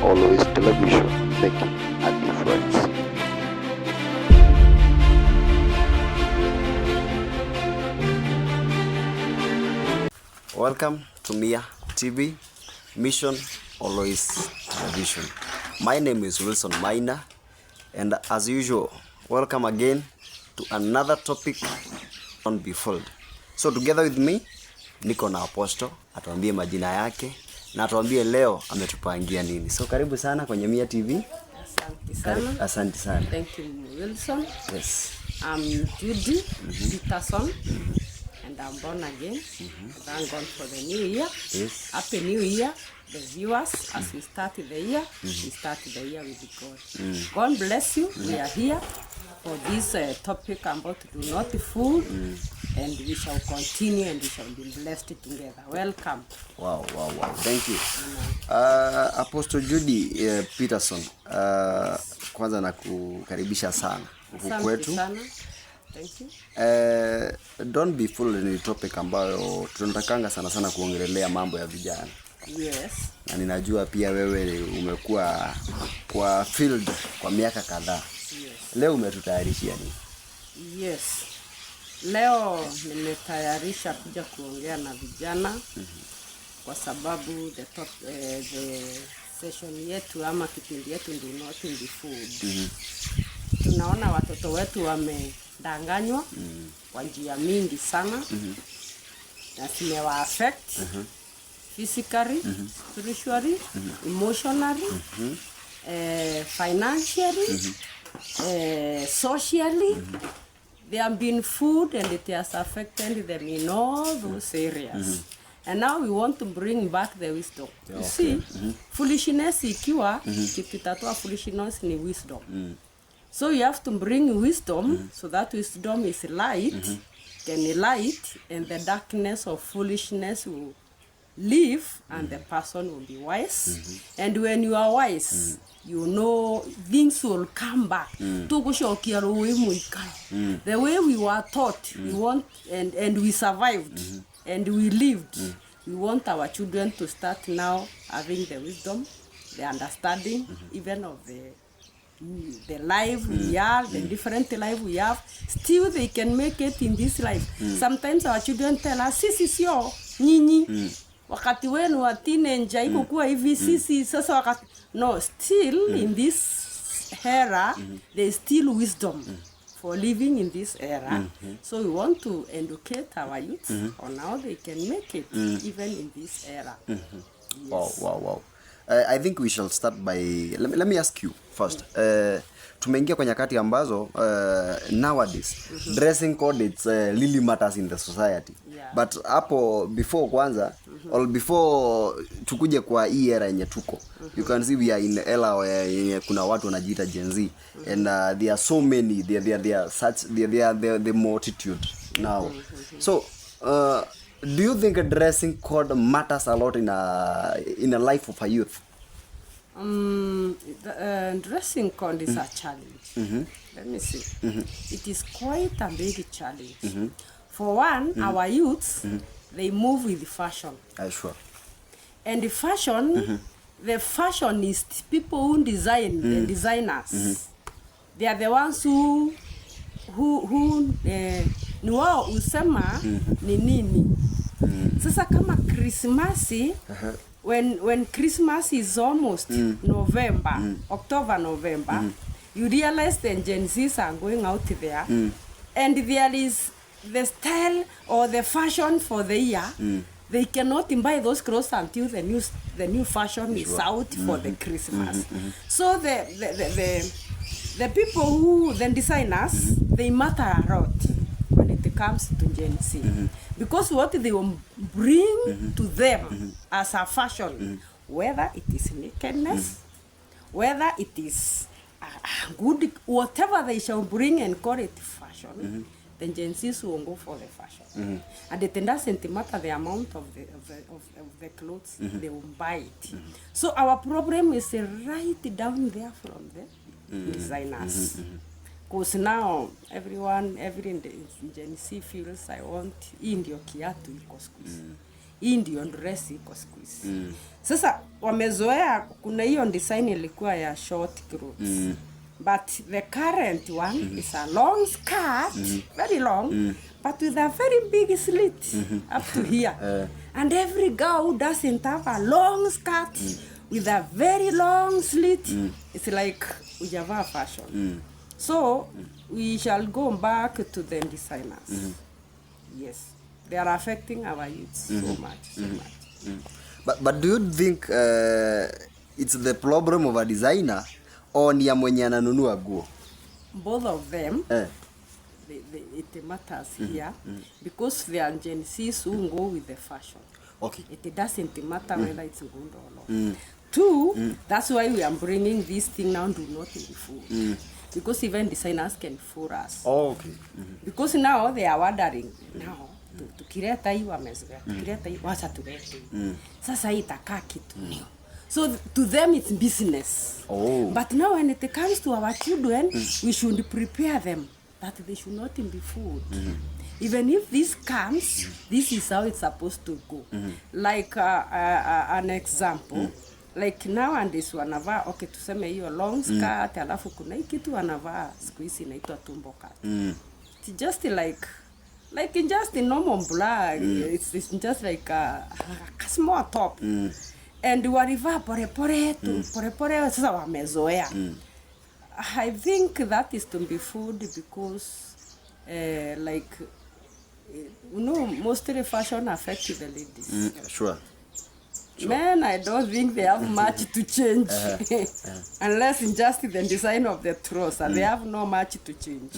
Always Television, making a difference. Welcome to Mia TV, Mission Always Television. My name is Wilson Maina, and as usual, welcome again to another topic on Befold. So together with me, niko na Apostle, atuambie majina yake na atuambie leo ametupangia nini. So karibu sana kwenye Mia TV. Asante sana. Asante sana. Thank you, Wilson. Yes. I'm Judy Peterson. And I'm born again. Thank God for the new year. Yes. Happy New Year, the viewers. As we start the year, we start the year with God. God bless you. We are here for this topic about do not food, and we shall continue and we shall be blessed together. Welcome. Wow. Thank you. Apostle Judy Peterson, kwanza nakukaribisha sana huku kwetu. Sana. Thank you. Don't be fooled ni topic ambayo tunatakanga sana kuongelelea mambo ya vijana. Yes. Na ninajua pia wewe umekuwa kwa field kwa miaka kadhaa. Yes. Leo umetutayarishia nini? Yes. Leo nimetayarisha kuja kuongea na vijana kwa sababu the session yetu ama kipindi yetu do not in the food. Tunaona watoto wetu wamedanganywa kwa njia mingi sana na zimewa affect physically, spiritually, emotionally, financially, socially. They have been food and it has affected them in all those areas. And now we want to bring back the wisdom. You see, foolishness ikiwa kitu itatoa foolishness ni wisdom. So you have to bring wisdom so that wisdom is light, can light, and the darkness of foolishness will leave and the person will be wise. And when you are wise, you know things will come back. The way we were taught, we want and we survived and we lived. We want our children to start now having the wisdom, the understanding, even of the life we are, the different life we have. Still they can make it in this life. Sometimes our children tell us, sisi sio nyinyi. Wakati wenu wa teenager iko kuwa hivi sisi sasa wakati no, still in this era there is still wisdom for living in this era. So we want to educate our youth on how they can make it even in this era. Yes. Wow. I think we shall start by let me ask you first. Tumeingia kwa nyakati ambazo nowadays dressing code it's really matters in the society. Yeah. But hapo before kwanza or before tukuje kwa hii era yenye tuko, you can see we are in the era where kuna watu wanajiita Gen Z and there are so many they are such they are the multitude now. So do you think a dressing code matters a lot in a life of a youth? The dressing code is a challenge. Let me see. It is quite a big challenge. For one, our youths, they move with fashion. Sure. And the fashion, the fashionists, people who design, the designers, they are the ones who ni wao usema ni nini. Sasa kama Christmas, when Christmas is almost November, October, November, you realize the Gen Zs are going out there, and there is the style or the fashion for the year. They cannot buy those clothes until the new fashion is out for the Christmas. So the people who the designers, they matter a lot when it comes to Gen Z. Because what they will bring to them as a fashion, whether it is nakedness, whether it is good, whatever they shall bring and call it fashion, the Gen Zs will go for the fashion. And it doesn't matter the amount of the clothes, they will buy it. So our problem is right down there from the designers. Because now every Gen Z feels I want hii ndio kiatu iko siku hizi. hii ndio dress iko siku hizi. Sasa wamezoea, kuna hiyo design ilikuwa ya short clothes. But the current one is a long skirt, very long, but with a very big slit up to here. And every girl who doesn't have a long skirt with a very long slit, it's like ujava fashion. So we shall go back to the designers. Yes, they are affecting our youth so much. But do you think it's the problem of a designer or ni ya mwenye ananunua nguo? Both of them. It matters here because they are Gen Zs who go with the fashion. Okay. It doesn't matter whether it's good or not. Two, that's why we are bringing this thing now, do not be fooled. Because even designers can fool us. Oh, okay. Because now they are wondering, now, tukileta hii wamezoea, tukileta hii wacha tulete. Sasa hii itakaa kitu. So to them it's business. Oh. But now when it comes to our children, we should prepare them that they should not be fooled. Even if this comes, this is how it's supposed to go. Like an example, like nowadays wanavaa, okay, tuseme hiyo long skirt, alafu kuna hii kitu wanavaa siku hizi inaitwa tumbo cut. It's just like just a normal black. It's just like a small top. And walivaa pore sasa wamezoea. I think that is to be fooled because mostly fashion affects the ladies. Sure. Men, I don't think they have much to change. Unless in just the design of the trouser, they have no much to change.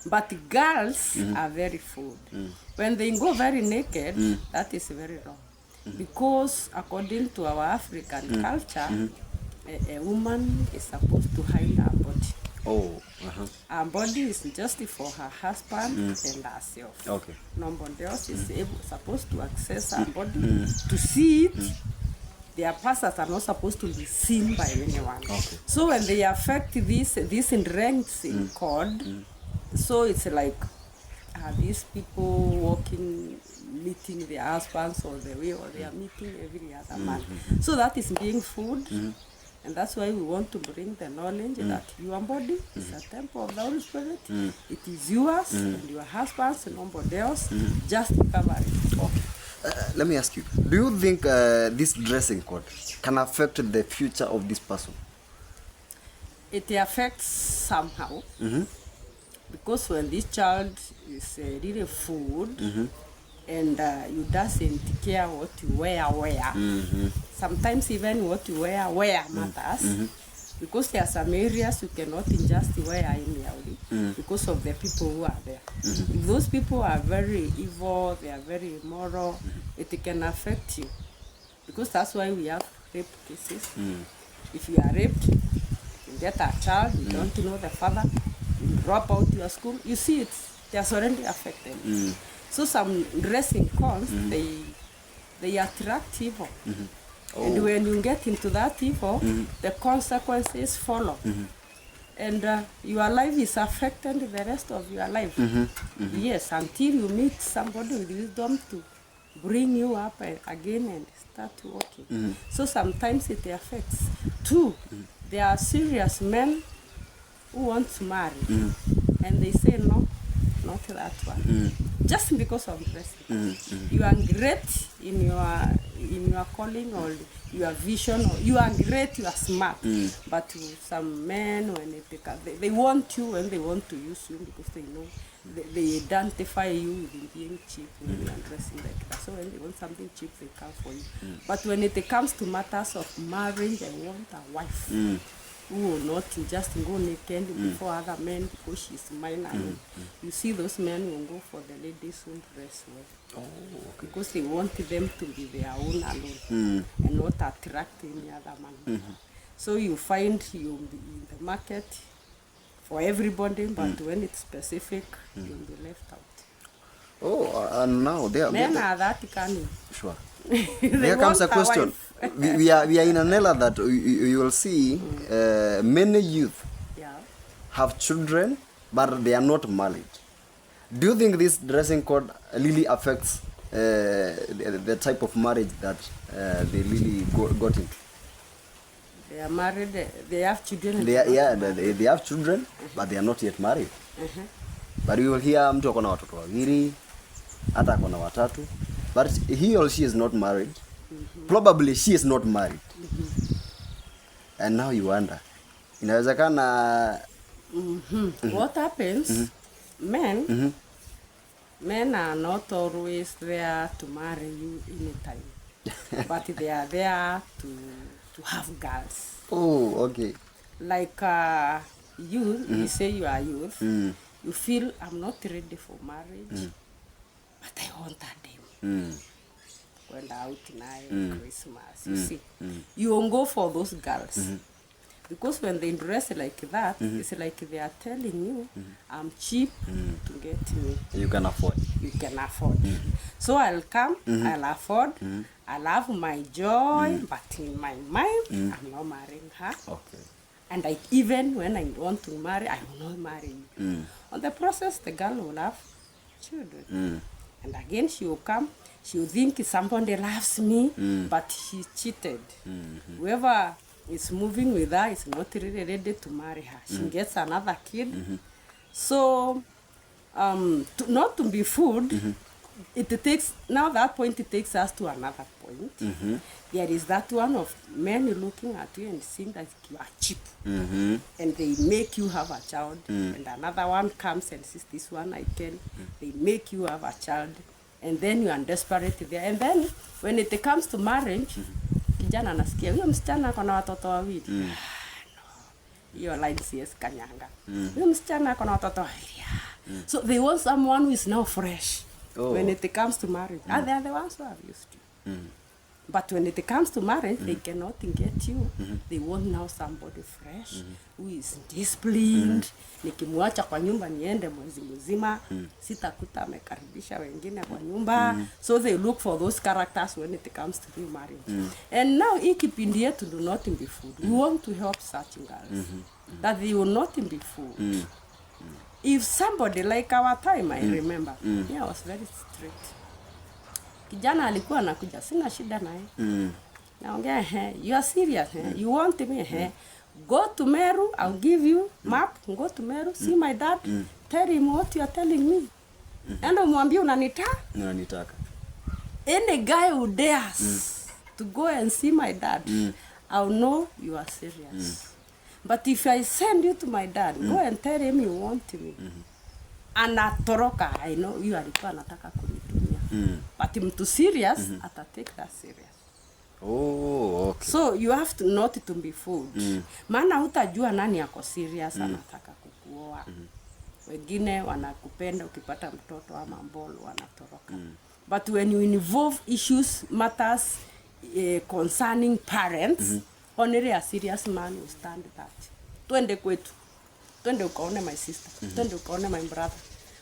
But girls are very fooled. When they go very naked, that is very wrong. Because according to our African culture, a woman is supposed to hide her body. Oh. Her body is just for her husband and herself. Okay. Nobody else is supposed to access her body to see it. Their pastors are not supposed to be seen by anyone. Okay. So when they affect this ranks in code, so it's like these people walking, meeting their husbands or the way, or they are meeting every other man. So that is being fooled. And that's why we want to bring the knowledge that your body is a temple of the Holy Spirit. It is yours and your husband's and nobody else. Just cover it. Okay. Let me ask you, do you think this dressing code can affect the future of this person? It affects somehow. Because when this child is really fooled, and you doesn't care what you wear. Sometimes even what you wear matters. Because there are some areas you cannot just wear anyhow because of the people who are there. If those people are very evil, they are very immoral, it can affect you. Because that's why we have rape cases. If you are raped, you get a child, you don't know the father, you drop out your school, you see it, they are already affected. So some dressing codes, they attract evil. And when you get into that evil, the consequences follow. And your life is affected the rest of your life. Yes, until you meet somebody with wisdom to bring you up again and start working. So sometimes it affects. Two, there are serious men who want to marry. And they say, no, not that one. Just because of dressing. You are great in your calling or your vision, or you are great, you are smart. But some men, when they want you and they want to use you because they know they identify you with being cheap when you are dressing like that. So when they want something cheap, they come for you. But when it comes to matters of marriage, I want a wife. Who will not just go naked before other men because she's mine. You see those men who go for the ladies who dress well. Because they want them to be their own alone and not attract any other man. So you find you in the market for everybody, but when it's specific, you'll be left out. Oh, and now men are that cunning. Sure. There comes a question. We are in an era that you will see many youth have children, but they are not married. Do you think this dressing code really affects the type of marriage that they really got into? They are married, they have children. They have children, but they are not yet married. But you will hear mtu akona watoto wawili, hata akona watatu, but he or she is not married. Probably she is not married. And now you wonder, inawezekana what happens, men are not always there to marry you anytime. But they are there to have girls. Oh, okay. Like youth, you say you are youth, you feel I'm not ready for marriage, but I want a dame. When out now Christmas, you see, you won't go for those girls. Because when they dress like that, it's like they are telling you, I'm cheap to get me. You can afford. You can afford. So I'll come, I'll afford, I'll have my joy, but in my mind, I'm not marrying her. Okay. And even when I want to marry, I will not marry you. On the process, the girl will have children. And again, she will come, she will think somebody loves me, but she cheated. Whoever is moving with her is not really ready to marry her. She gets another kid. So, not to be fooled, it takes, now that point, it takes us to another point. There is that one of men looking at you and seeing that you are cheap. And they make you have a child. And another one comes and says, this one I can. They make you have a child. And then you are desperate there. And then, when it comes to marriage, kijana anasikia, huyo msichana ako na watoto wawili. No. Hiyo line CS kanyanga. Huyo msichana ako na watoto wawili. So they want someone who is now fresh. When it comes to marriage. And they are the ones who are used to. But when it comes to marriage, they cannot get you. They want now somebody fresh, who is disciplined. Nikimwacha kwa nyumba niende mwezi mzima, sitakuta amekaribisha wengine kwa nyumba. So they look for those characters when it comes to the marriage. And now, hii kipindi yetu do not be fooled. We want to help such girls. That they will not be fooled. If somebody, like our time, I remember, I was very strict. Kijana alikuwa anakuja, sina shida naye. Naongea, you are serious, you want me, go to Meru, I'll give you map, go to Meru, see my dad, tell him what you are telling me. Endo mwambie Unanitaka. Any guy who dares to go and see my dad, I'll know you are serious. But if I send you to my dad, go and tell him you want me. Anatoroka, I know you alikuwa anataka kunitumia. But mtu serious, ata take that serious. Oh, okay. So you have to not to be fooled. Maana hutajua nani yako serious anataka kukuoa. Wengine wanakupenda ukipata mtoto ama mbolo wanatoroka. But when you involve issues, matters concerning parents, only a serious man will stand that. Twende kwetu. Twende ukaone my sister. Twende ukaone my brother.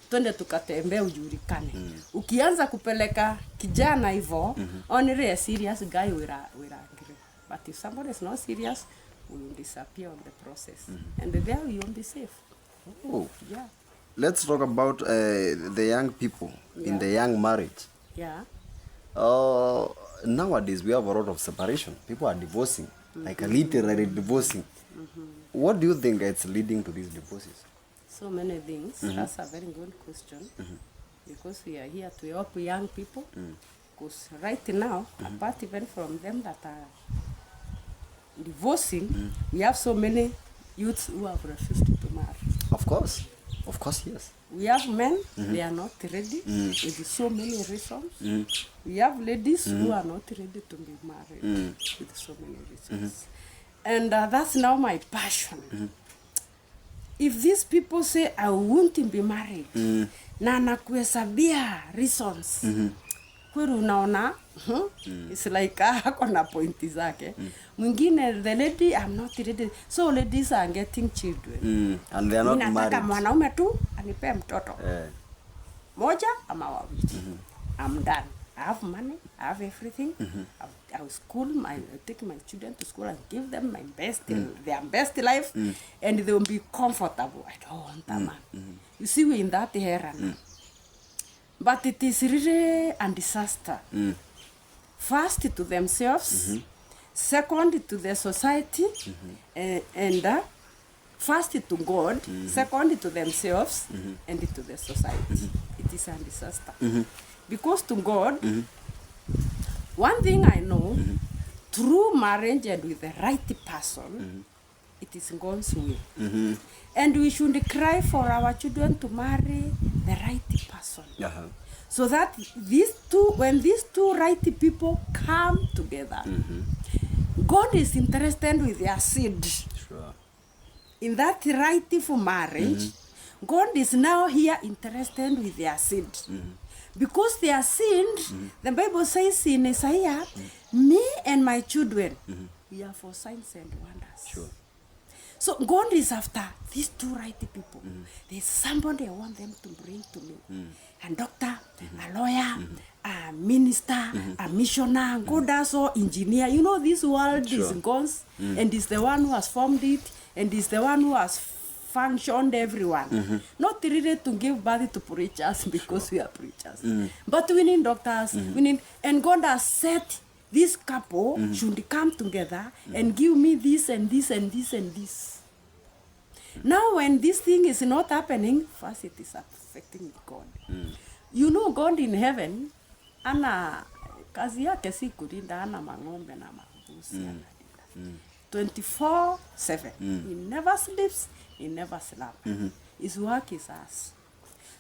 Twende tukatembee ujulikane. Ukianza kupeleka kijana hivyo, only a serious guy will agree. But if somebody is not serious, we will disappear on the process. And there you won't be safe. Oh. Yeah. Let's talk about the young people in the young marriage. Yeah. Nowadays, we have a lot of separation. People are divorcing, like literally divorcing. What do you think is leading to these divorces? So many things. That's a very good question. Because we are here to help young people. Because right now, apart even from them that are divorcing, we have so many youths who have refused to marry. Of course, yes. We have men, they are not ready with so many reasons. We have ladies who are not ready to be married with so many reasons. And that's now my passion. If these people say, I won't be married, na nakuhesabia reasons, kweli unaona, it's like, hako na pointi zake. Mwingine, the lady, I'm not ready. So ladies are getting children. And they are not married. Ninataka mwanaume tu, anipe mtoto. Moja ama wawili. I'm done. I have money, I have everything. I will school, I take my children to school and give them my best, their best life, and they will be comfortable. I don't want a man. You see, we're in that era now. But it is really a disaster. First to themselves, second to the society, and first to God, second to themselves, and to the society. It is a disaster. Because to God, one thing I know, through marriage and with the right person, it is God's will. And we should cry for our children to marry the right person. So that when these two right people come together, God is interested with their seed. Sure. In that rightful marriage, God is now here interested with their seed. Because their seed, the Bible says in Isaiah, me and my children, we are for signs and wonders. Sure. So God is after these two right people. There's somebody I want them to bring to me. A doctor, a lawyer, a minister, a missionary, God does all engineer. You know, this world is God's, and is the one who has formed it, and is the one who has functioned everyone. Not really to give birth to preachers because we are preachers. But we need doctors, we need, and God has set this couple should come together and give me this and this and this and this. Now when this thing is not happening, first it is affecting God. You know, God in heaven, ana kazi yake si kulinda, ana mang'ombe na mabuzi, 24/7. He never sleeps, he never sleeps. His work is us.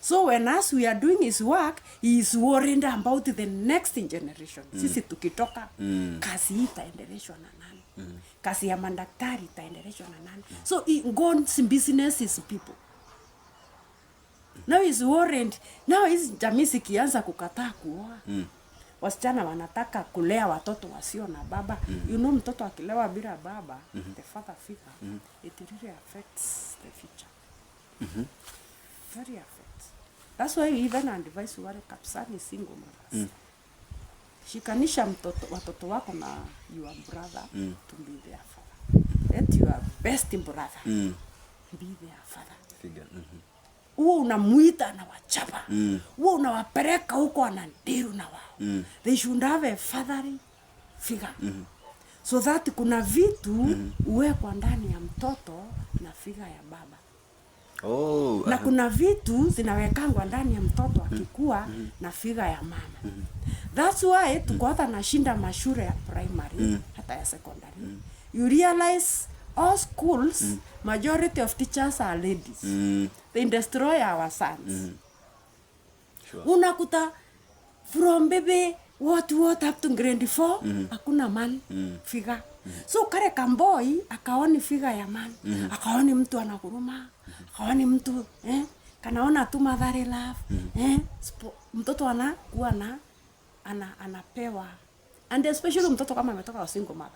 So when us we are doing his work, he is worried about the next generation. Sisi tukitoka, kazi hii itaendeleshwa na nani? Kazi ya mandaktari itaendeleshwa na nani? So God's business is people. Now he's worried. Now hizi jamii zikianza kukataa kuoa. Wasichana wanataka kulea watoto wasio na baba. You know, mtoto akilewa bila baba, the father figure, it really affects the future. Very affects. That's why we even advise wale kabisa ni single mothers. Shikanisha watoto wako na your brother to be their father. Let your best brother be their father. Figure. Uwe unamuita na wachapa. Uwe unawapeleka huko anandiru na wao. They should have a fatherly figure. So that kuna vitu uwe kwa ndani ya mtoto na figure ya baba. Na kuna vitu zinawekangwa ndani ya mtoto akikua na figure ya mama. That's why tuko hata nashinda mashule ya primary hata ya secondary. You realize all schools, majority of teachers are ladies. They destroy our sons. Sure. Unakuta from baby what up to grade 4, hakuna man figure. So kare kamboy akaoni figure ya man. Akaoni mtu anakuruma, akaoni mtu kanaona tu motherly love. Mtoto anakuwa na anapewa, and especially mtoto kama ametoka single mother.